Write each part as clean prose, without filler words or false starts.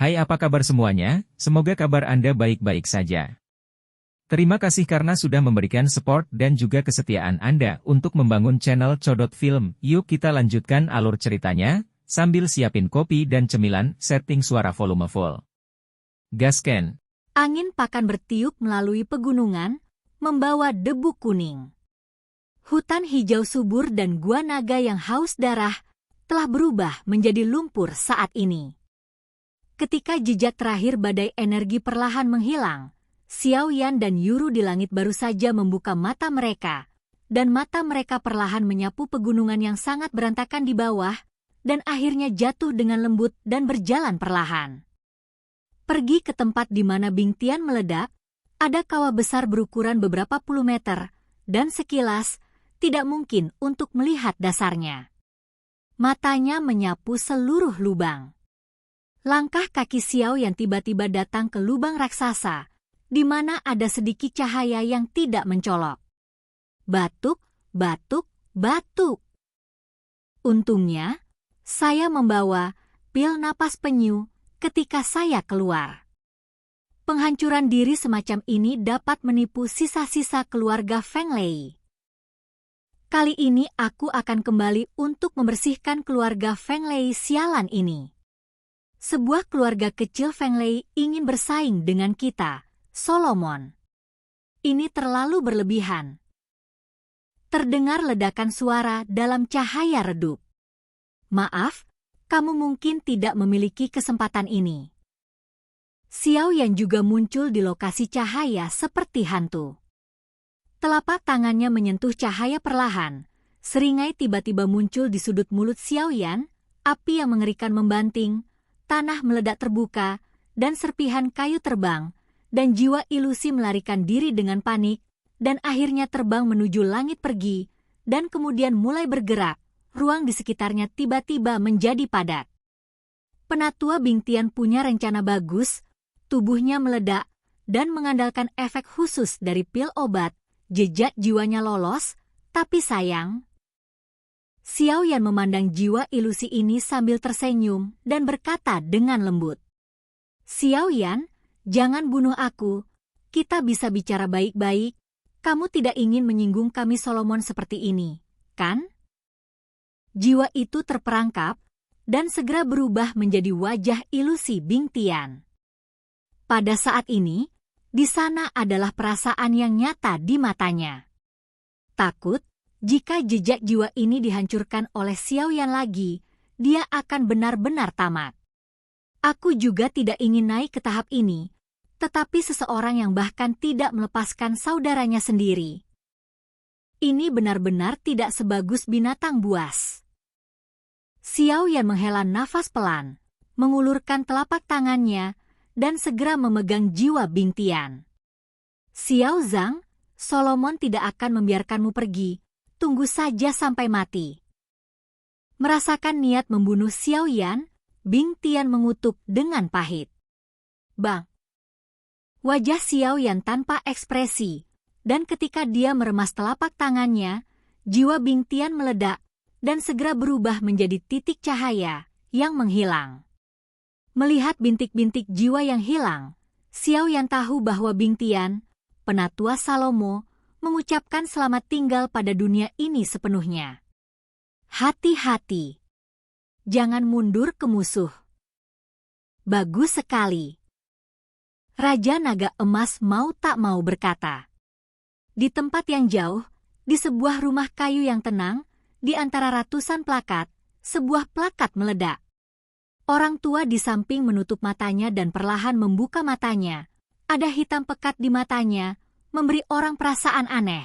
Hai, apa kabar semuanya? Semoga kabar Anda baik-baik saja. Terima kasih karena sudah memberikan support dan juga kesetiaan Anda untuk membangun channel Codot Film. Yuk kita lanjutkan alur ceritanya, sambil siapin kopi dan cemilan, setting suara volume full. Gasken. Angin pakan bertiup melalui pegunungan, membawa debu kuning. Hutan hijau subur dan gua naga yang haus darah telah berubah menjadi lumpur saat ini. Ketika jejak terakhir badai energi perlahan menghilang, Xiao Yan dan Yuru di langit baru saja membuka mata mereka, dan mata mereka perlahan menyapu pegunungan yang sangat berantakan di bawah, dan akhirnya jatuh dengan lembut dan berjalan perlahan. Pergi ke tempat di mana Bing Tian meledak, ada kawah besar berukuran beberapa puluh meter, dan sekilas, tidak mungkin untuk melihat dasarnya. Matanya menyapu seluruh lubang. Langkah kaki Xiao Yan tiba-tiba datang ke lubang raksasa, di mana ada sedikit cahaya yang tidak mencolok. Batuk, batuk, batuk. Untungnya, saya membawa pil napas penyu ketika saya keluar. Penghancuran diri semacam ini dapat menipu sisa-sisa keluarga Feng Lei. Kali ini aku akan kembali untuk membersihkan keluarga Feng Lei sialan ini. Sebuah keluarga kecil Feng Lei ingin bersaing dengan kita, Solomon. Ini terlalu berlebihan. Terdengar ledakan suara dalam cahaya redup. Maaf, kamu mungkin tidak memiliki kesempatan ini. Xiao Yan juga muncul di lokasi cahaya seperti hantu. Telapak tangannya menyentuh cahaya perlahan. Seringai tiba-tiba muncul di sudut mulut Xiao Yan, api yang mengerikan membanting, tanah meledak terbuka, dan serpihan kayu terbang, dan jiwa ilusi melarikan diri dengan panik, dan akhirnya terbang menuju langit pergi, dan kemudian mulai bergerak, ruang di sekitarnya tiba-tiba menjadi padat. Penatua Bing Tian punya rencana bagus, tubuhnya meledak, dan mengandalkan efek khusus dari pil obat, jejak jiwanya lolos, tapi sayang. Xiao Yan memandang jiwa ilusi ini sambil tersenyum, dan berkata dengan lembut. Xiao Yan, jangan bunuh aku, kita bisa bicara baik-baik, kamu tidak ingin menyinggung kami Solomon seperti ini, kan? Jiwa itu terperangkap, dan segera berubah menjadi wajah ilusi Bing Tian. Pada saat ini, di sana adalah perasaan yang nyata di matanya. Takut, jika jejak jiwa ini dihancurkan oleh Xiao Yan lagi, dia akan benar-benar tamat. Aku juga tidak ingin naik ke tahap ini, tetapi seseorang yang bahkan tidak melepaskan saudaranya sendiri. Ini benar-benar tidak sebagus binatang buas. Xiao Yan menghela nafas pelan, mengulurkan telapak tangannya, dan segera memegang jiwa Bing Tian. Xiao Zhang, Solomon tidak akan membiarkanmu pergi, tunggu saja sampai mati. Merasakan niat membunuh Xiao Yan, Bing Tian mengutuk dengan pahit. Bang! Wajah Xiao Yan tanpa ekspresi, dan ketika dia meremas telapak tangannya, jiwa Bing Tian meledak, dan segera berubah menjadi titik cahaya yang menghilang. Melihat bintik-bintik jiwa yang hilang, Xiao Yan tahu bahwa Bing Tian, penatua Salomo, mengucapkan selamat tinggal pada dunia ini sepenuhnya. Hati-hati. Jangan mundur ke musuh. Bagus sekali. Raja Naga Emas mau tak mau berkata. Di tempat yang jauh, di sebuah rumah kayu yang tenang, di antara ratusan plakat, sebuah plakat meledak. Orang tua di samping menutup matanya dan perlahan membuka matanya. Ada hitam pekat di matanya, memberi orang perasaan aneh.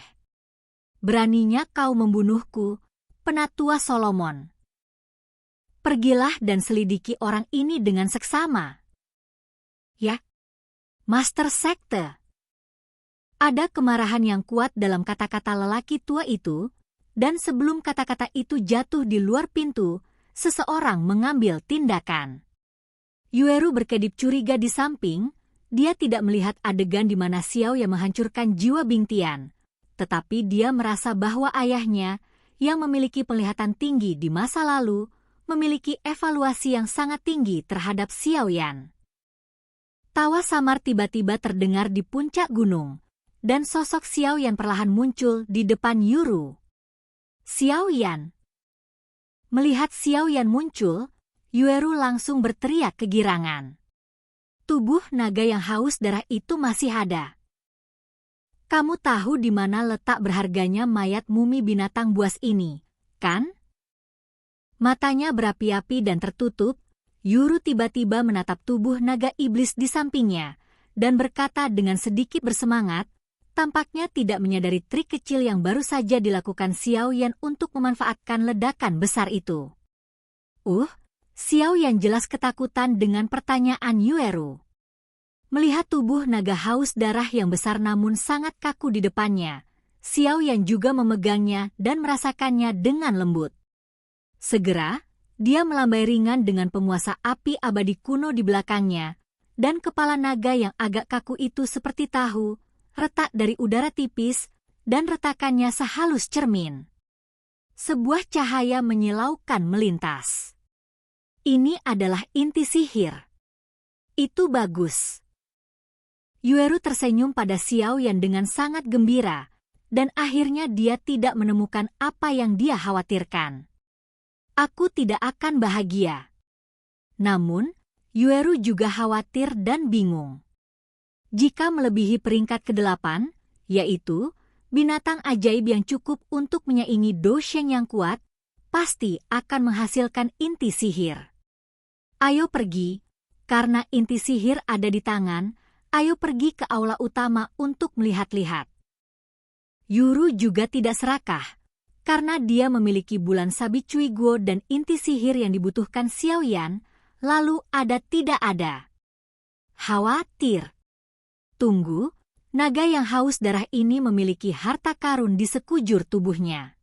Beraninya kau membunuhku, penatua Solomon. Pergilah dan selidiki orang ini dengan seksama. Ya, Master Sekte. Ada kemarahan yang kuat dalam kata-kata lelaki tua itu, dan sebelum kata-kata itu jatuh di luar pintu, seseorang mengambil tindakan. Yueru berkedip curiga di samping, dia tidak melihat adegan di mana Xiao yang menghancurkan jiwa Bing Tian, tetapi dia merasa bahwa ayahnya, yang memiliki penglihatan tinggi di masa lalu, memiliki evaluasi yang sangat tinggi terhadap Xiao Yan. Tawa samar tiba-tiba terdengar di puncak gunung, dan sosok Xiao Yan perlahan muncul di depan Yuru. Xiao Yan. Melihat Xiao Yan muncul, Yueru langsung berteriak kegirangan. Tubuh naga yang haus darah itu masih ada. Kamu tahu di mana letak berharganya mayat mumi binatang buas ini, kan? Matanya berapi-api dan tertutup, Yuru tiba-tiba menatap tubuh naga iblis di sampingnya, dan berkata dengan sedikit bersemangat, tampaknya tidak menyadari trik kecil yang baru saja dilakukan Xiao Yan untuk memanfaatkan ledakan besar itu. Xiao Yan jelas ketakutan dengan pertanyaan Yueru. Melihat tubuh naga haus darah yang besar namun sangat kaku di depannya, Xiao Yan juga memegangnya dan merasakannya dengan lembut. Segera, dia melambai ringan dengan penguasa api abadi kuno di belakangnya, dan kepala naga yang agak kaku itu seperti tahu, retak dari udara tipis, dan retakannya sehalus cermin. Sebuah cahaya menyilaukan melintas. Ini adalah inti sihir. Itu bagus. Yueru tersenyum pada Xiao Yan dengan sangat gembira, dan akhirnya dia tidak menemukan apa yang dia khawatirkan. Aku tidak akan bahagia. Namun, Yueru juga khawatir dan bingung. Jika melebihi peringkat ke-8, yaitu binatang ajaib yang cukup untuk menyaingi Do Sheng yang kuat, pasti akan menghasilkan inti sihir. Ayo pergi, karena inti sihir ada di tangan. Ayo pergi ke aula utama untuk melihat-lihat. Yuru juga tidak serakah, karena dia memiliki bulan sabi Cui Guo dan inti sihir yang dibutuhkan Xiao Yan, lalu ada tidak ada. Khawatir. Tunggu, naga yang haus darah ini memiliki harta karun di sekujur tubuhnya.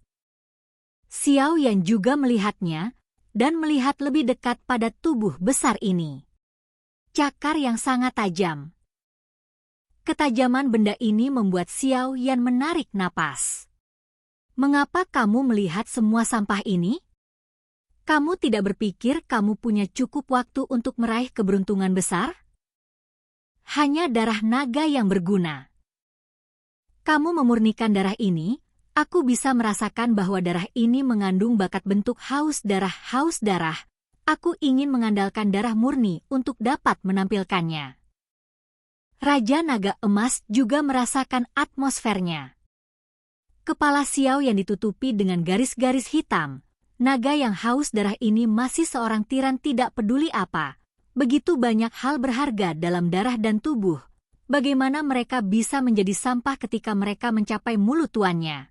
Xiao Yan juga melihatnya, dan melihat lebih dekat pada tubuh besar ini. Cakar yang sangat tajam. Ketajaman benda ini membuat Xiao Yan menarik napas. Mengapa kamu melihat semua sampah ini? Kamu tidak berpikir kamu punya cukup waktu untuk meraih keberuntungan besar? Hanya darah naga yang berguna. Kamu memurnikan darah ini, aku bisa merasakan bahwa darah ini mengandung bakat bentuk haus darah. Aku ingin mengandalkan darah murni untuk dapat menampilkannya. Raja Naga Emas juga merasakan atmosfernya. Kepala Xiao yang ditutupi dengan garis-garis hitam, naga yang haus darah ini masih seorang tiran tidak peduli apa. Begitu banyak hal berharga dalam darah dan tubuh. Bagaimana mereka bisa menjadi sampah ketika mereka mencapai mulut tuannya?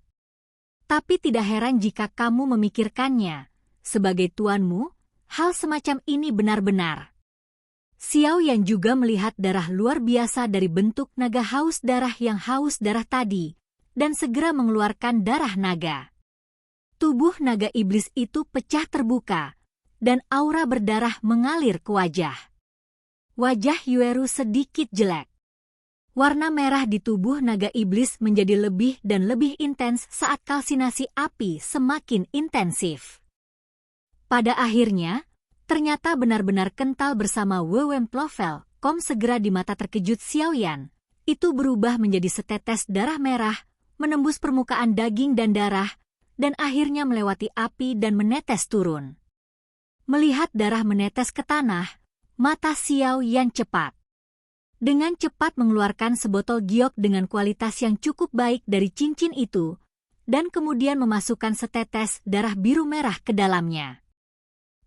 Tapi tidak heran jika kamu memikirkannya. Sebagai tuanmu, hal semacam ini benar-benar. Xiao Yan juga melihat darah luar biasa dari bentuk naga haus darah yang haus darah tadi, dan segera mengeluarkan darah naga. Tubuh naga iblis itu pecah terbuka, dan aura berdarah mengalir ke wajah. Wajah Yueru sedikit jelek. Warna merah di tubuh naga iblis menjadi lebih dan lebih intens saat kalsinasi api semakin intensif. Pada akhirnya, ternyata benar-benar kental bersama Wewem Plovel. Segera di mata terkejut Xiao Yan, itu berubah menjadi setetes darah merah, menembus permukaan daging dan darah, dan akhirnya melewati api dan menetes turun. Melihat darah menetes ke tanah, mata Xiao Yan cepat. Dengan cepat mengeluarkan sebotol giok dengan kualitas yang cukup baik dari cincin itu, dan kemudian memasukkan setetes darah biru merah ke dalamnya.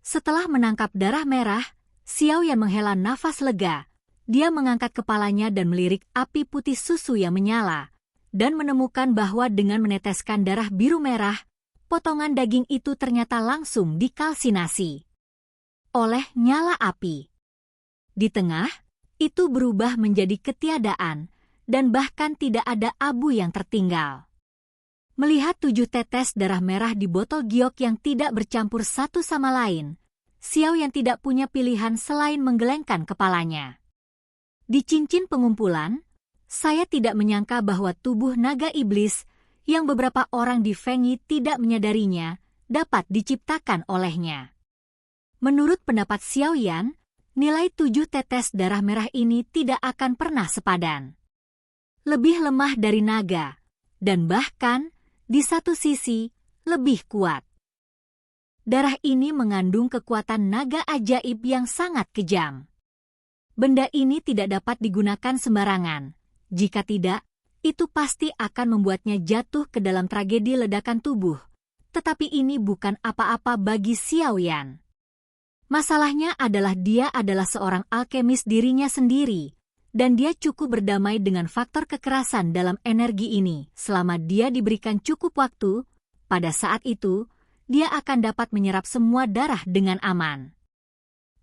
Setelah menangkap darah merah, Xiao Yan menghela nafas lega. Dia mengangkat kepalanya dan melirik api putih susu yang menyala, dan menemukan bahwa dengan meneteskan darah biru merah, potongan daging itu ternyata langsung dikalsinasi oleh nyala api. Di tengah, itu berubah menjadi ketiadaan, dan bahkan tidak ada abu yang tertinggal. Melihat 7 tetes darah merah di botol giok yang tidak bercampur satu sama lain, Xiao Yan tidak punya pilihan selain menggelengkan kepalanya. Di cincin pengumpulan, saya tidak menyangka bahwa tubuh naga iblis, yang beberapa orang di Fengyi tidak menyadarinya, dapat diciptakan olehnya. Menurut pendapat Xiao Yan, nilai 7 tetes darah merah ini tidak akan pernah sepadan. Lebih lemah dari naga, dan bahkan, di satu sisi, lebih kuat. Darah ini mengandung kekuatan naga ajaib yang sangat kejam. Benda ini tidak dapat digunakan sembarangan. Jika tidak, itu pasti akan membuatnya jatuh ke dalam tragedi ledakan tubuh. Tetapi ini bukan apa-apa bagi Xiao Yan. Masalahnya adalah dia adalah seorang alkemis dirinya sendiri, dan dia cukup berdamai dengan faktor kekerasan dalam energi ini. Selama dia diberikan cukup waktu, pada saat itu, dia akan dapat menyerap semua darah dengan aman.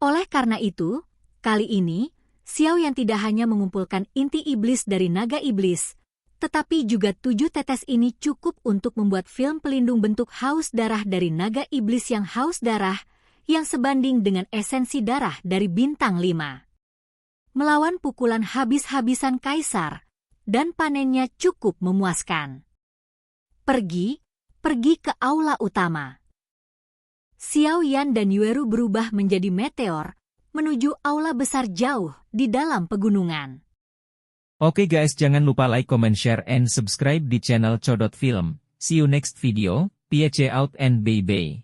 Oleh karena itu, kali ini, Xiao Yan tidak hanya mengumpulkan inti iblis dari naga iblis, tetapi juga 7 tetes ini cukup untuk membuat film pelindung bentuk haus darah dari naga iblis yang haus darah, yang sebanding dengan esensi darah dari bintang 5. Melawan pukulan habis-habisan kaisar, dan panennya cukup memuaskan. Pergi ke aula utama. Xiao Yan dan Yueru berubah menjadi meteor, menuju aula besar jauh di dalam pegunungan. Oke guys, jangan lupa like, comment, share, and subscribe di channel Codot Film. See you next video, peace out and bye-bye.